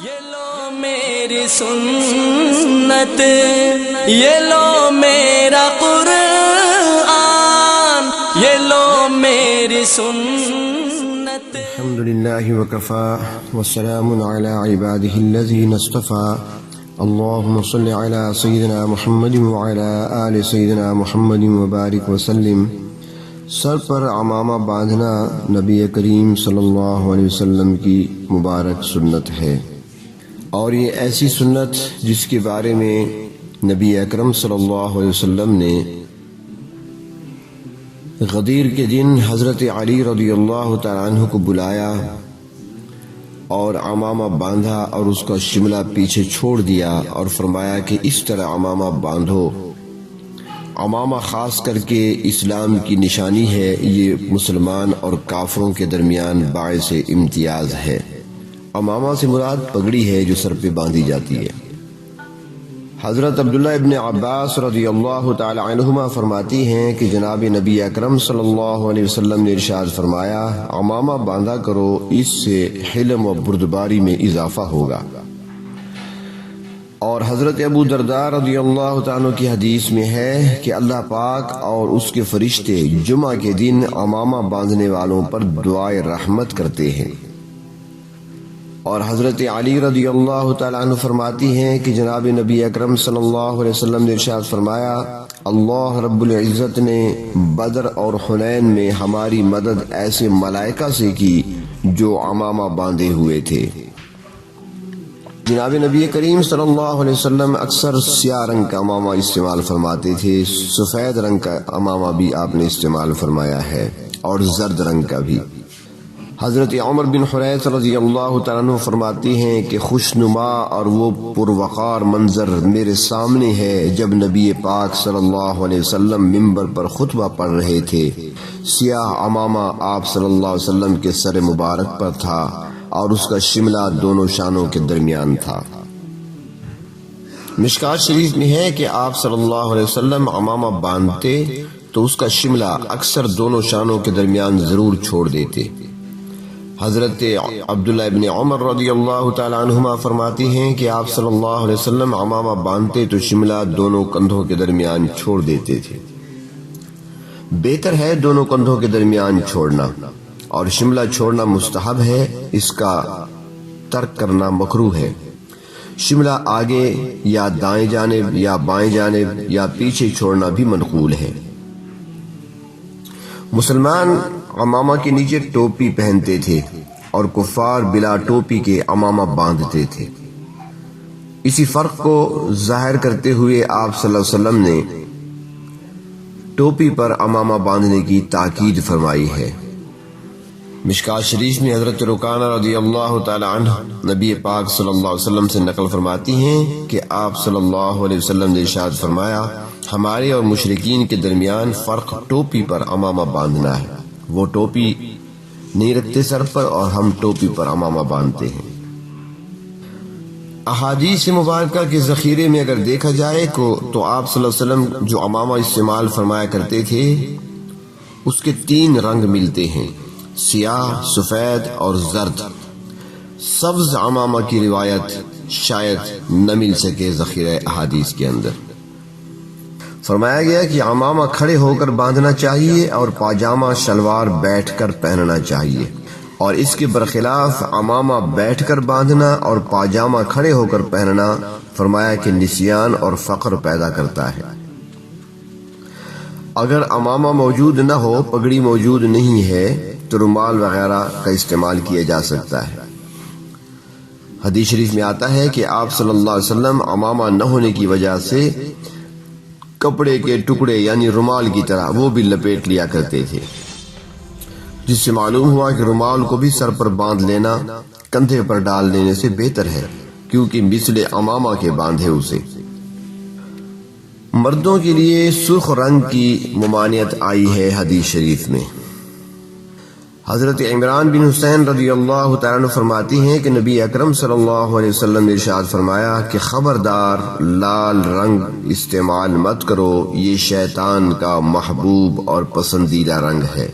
یہ لو میری سنت، یہ لو میرا قرآن، یہ لو میری سنت۔ الحمدللہ وکفا والسلام علی عباده الذین اصطفى، اللهم صل علی سیدنا محمد وعلی آل سیدنا محمد وبارک وسلم۔ سر پر عمامہ باندھنا نبی کریم صلی اللہ علیہ وسلم کی مبارک سنت ہے، اور یہ ایسی سنت جس کے بارے میں نبی اکرم صلی اللہ علیہ وسلم نے غدیر کے دن حضرت علی رضی اللہ تعالیٰ عنہ کو بلایا اور عمامہ باندھا اور اس کا شملہ پیچھے چھوڑ دیا اور فرمایا کہ اس طرح عمامہ باندھو۔ عمامہ خاص کر کے اسلام کی نشانی ہے، یہ مسلمان اور کافروں کے درمیان باعث امتیاز ہے۔ عمامہ سے مراد پگڑی ہے جو سر پہ باندھی جاتی ہے۔ حضرت عبداللہ ابن عباس رضی اللہ تعالی عنہما فرماتی ہیں کہ جناب نبی اکرم صلی اللہ علیہ وسلم نے ارشاد فرمایا، عمامہ باندھا کرو، اس سے حلم و بردباری میں اضافہ ہوگا۔ اور حضرت ابو درداء رضی اللہ تعالیٰ کی حدیث میں ہے کہ اللہ پاک اور اس کے فرشتے جمعہ کے دن عمامہ باندھنے والوں پر دعائے رحمت کرتے ہیں۔ اور حضرت علی رضی اللہ تعالیٰ عنہ فرماتی ہیں کہ جناب نبی اکرم صلی اللہ علیہ وسلم نے ارشاد فرمایا، اللہ رب العزت نے بدر اور حنین میں ہماری مدد ایسے ملائکہ سے کی جو عمامہ باندھے ہوئے تھے۔ جناب نبی کریم صلی اللہ علیہ وسلم اکثر سیاہ رنگ کا عمامہ استعمال فرماتے تھے، سفید رنگ کا عمامہ بھی آپ نے استعمال فرمایا ہے اور زرد رنگ کا بھی۔ حضرت عمر بن حریث رضی اللہ تعالیٰ عنہ فرماتی ہیں کہ خوشنما اور وہ پروقار منظر میرے سامنے ہے جب نبی پاک صلی اللہ علیہ وسلم منبر پر خطبہ پڑھ رہے تھے، سیاہ عمامہ آپ صلی اللہ علیہ وسلم کے سر مبارک پر تھا اور اس کا شملہ دونوں شانوں کے درمیان تھا۔ مشکات شریف میں ہے کہ آپ صلی اللہ علیہ وسلم عمامہ باندھتے تو اس کا شملہ اکثر دونوں شانوں کے درمیان ضرور چھوڑ دیتے۔ حضرت عبداللہ ابن عمر رضی اللہ تعالیٰ عنہما فرماتی ہیں کہ آپ صلی اللہ علیہ وسلم عمامہ باندھتے تو شملہ دونوں کندھوں کے درمیان چھوڑ دیتے تھے۔ بہتر ہے دونوں کندھوں کے درمیان چھوڑنا، اور شملہ چھوڑنا مستحب ہے، اس کا ترک کرنا مکروہ ہے۔ شملہ آگے یا دائیں جانب یا بائیں جانب یا پیچھے چھوڑنا بھی منقول ہے۔ مسلمان عمامہ کے نیچے ٹوپی پہنتے تھے اور کفار بلا ٹوپی کے عمامہ باندھتے تھے۔ اسی فرق کو ظاہر کرتے ہوئے آپ صلی اللہ علیہ وسلم نے ٹوپی پر عمامہ باندھنے کی تاکید فرمائی ہے۔ مشکات شریف میں حضرت رکانہ رضی اللہ تعالی عنہ نبی پاک صلی اللہ علیہ وسلم سے نقل فرماتی ہیں کہ آپ صلی اللہ علیہ وسلم نے ارشاد فرمایا، ہمارے اور مشرکین کے درمیان فرق ٹوپی پر عمامہ باندھنا ہے، وہ ٹوپی نہیں رکھتے سر پر اور ہم ٹوپی پر عمامہ باندھتے ہیں۔ احادیث مبارکہ کے ذخیرے میں اگر دیکھا جائے تو آپ صلی اللہ علیہ وسلم جو عمامہ استعمال فرمایا کرتے تھے اس کے 3 رنگ ملتے ہیں، سیاہ، سفید اور زرد۔ سبز عمامہ کی روایت شاید نہ مل سکے ذخیرہ احادیث کے اندر۔ فرمایا گیا کہ عمامہ کھڑے ہو کر باندھنا چاہیے اور پاجامہ شلوار بیٹھ کر پہننا چاہیے، اور اس کے برخلاف عمامہ بیٹھ کر باندھنا اور پاجامہ کھڑے ہو کر پہننا فرمایا کہ نسیان اور فقر پیدا کرتا ہے۔ اگر عمامہ موجود نہ ہو، پگڑی موجود نہیں ہے تو رومال وغیرہ کا استعمال کیا جا سکتا ہے۔ حدیث شریف میں آتا ہے کہ آپ صلی اللہ علیہ وسلم عمامہ نہ ہونے کی وجہ سے کپڑے کے ٹکڑے یعنی رومال کی طرح وہ بھی لپیٹ لیا کرتے تھے، جس سے معلوم ہوا کہ رومال کو بھی سر پر باندھ لینا کندھے پر ڈال لینے سے بہتر ہے، کیونکہ مثل عمامہ کے باندھے اسے۔ مردوں کے لیے سرخ رنگ کی ممانعت آئی ہے حدیث شریف میں۔ حضرت عمران بن حسین رضی اللہ تعالیٰ عنہ فرماتی ہیں کہ نبی اکرم صلی اللہ علیہ وسلم نے ارشاد فرمایا کہ خبردار لال رنگ استعمال مت کرو، یہ شیطان کا محبوب اور پسندیدہ رنگ ہے۔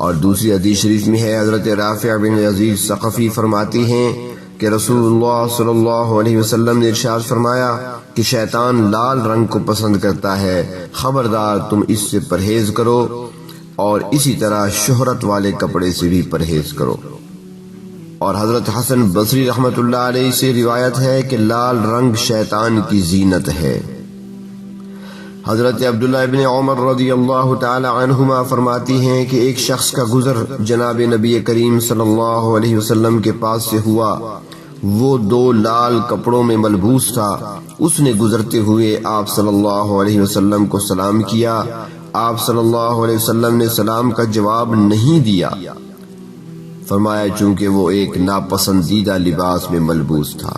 اور دوسری حدیث شریف میں ہے، حضرت رافع بن یزید ثقفی فرماتی ہیں کہ رسول اللہ صلی اللہ علیہ وسلم نے ارشاد فرمایا کہ شیطان لال رنگ کو پسند کرتا ہے، خبردار تم اس سے پرہیز کرو، اور اسی طرح شہرت والے کپڑے سے بھی پرہیز کرو۔ اور حضرت حسن بصری رحمت اللہ علیہ سے روایت ہے کہ لال رنگ شیطان کی زینت ہے۔ حضرت عبداللہ ابن عمر رضی اللہ تعالی عنہما فرماتی ہیں کہ ایک شخص کا گزر جناب نبی کریم صلی اللہ علیہ وسلم کے پاس سے ہوا، وہ 2 لال کپڑوں میں ملبوس تھا۔ اس نے گزرتے ہوئے آپ صلی اللہ علیہ وسلم کو سلام کیا، آپ صلی اللہ علیہ وسلم نے سلام کا جواب نہیں دیا، فرمایا چونکہ وہ ایک ناپسندیدہ لباس میں ملبوس تھا۔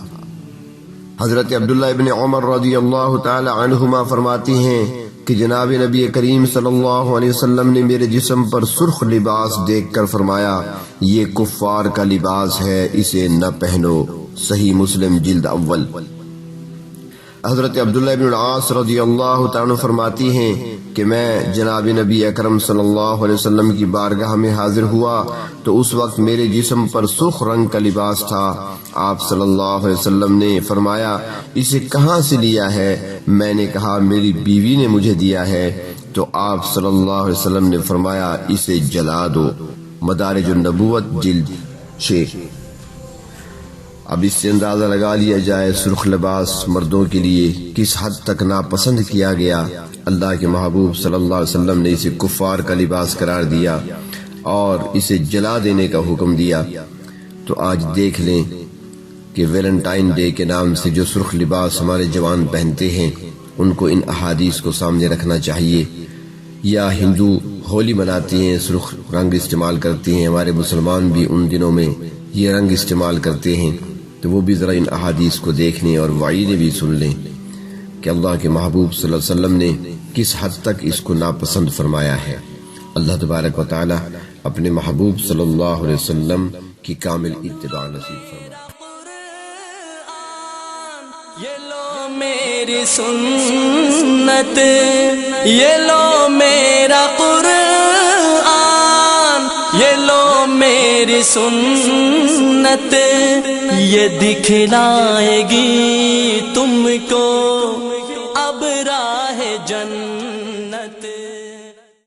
حضرت عبداللہ ابن عمر رضی اللہ تعالی عنہما فرماتی ہیں کہ جناب نبی کریم صلی اللہ علیہ وسلم نے میرے جسم پر سرخ لباس دیکھ کر فرمایا یہ کفار کا لباس ہے، اسے نہ پہنو۔ صحیح مسلم جلد اول۔ حضرت عبداللہ ابن العاص رضی اللہ تعالی عنہ فرماتی ہیں کہ میں جناب نبی اکرم صلی اللہ علیہ وسلم کی بارگاہ میں حاضر ہوا تو اس وقت میرے جسم پر سرخ رنگ کا لباس تھا۔ آپ صلی اللہ علیہ وسلم نے فرمایا اسے کہاں سے لیا ہے؟ میں نے کہا میری بیوی نے مجھے دیا ہے، تو آپ صلی اللہ علیہ وسلم نے فرمایا اسے جلا دو۔ مدارج النبوت جلد 6۔ اب اس سے اندازہ لگا لیا جائے سرخ لباس مردوں کے لیے کس حد تک ناپسند کیا گیا۔ اللہ کے محبوب صلی اللہ علیہ وسلم نے اسے کفار کا لباس قرار دیا اور اسے جلا دینے کا حکم دیا۔ تو آج دیکھ لیں کہ ویلنٹائن ڈے کے نام سے جو سرخ لباس ہمارے جوان پہنتے ہیں ان کو ان احادیث کو سامنے رکھنا چاہیے۔ یا ہندو ہولی مناتی ہیں، سرخ رنگ استعمال کرتی ہیں، ہمارے مسلمان بھی ان دنوں میں یہ رنگ استعمال کرتے ہیں، تو وہ بھی ذرا ان احادیث کو دیکھ لیں اور وعیدیں بھی سن لیں کہ اللہ کے محبوب صلی اللہ علیہ وسلم نے کس حد تک اس کو ناپسند فرمایا ہے۔ اللہ تبارک و تعالی اپنے محبوب صلی اللہ علیہ وسلم کی کامل اتباع نصیب فرمائے۔ یہ لو میری سنت، یہ لو میرا قرآن، یہ لو میری سنت، یہ دکھلائے گی تم کو اب راہ جنت۔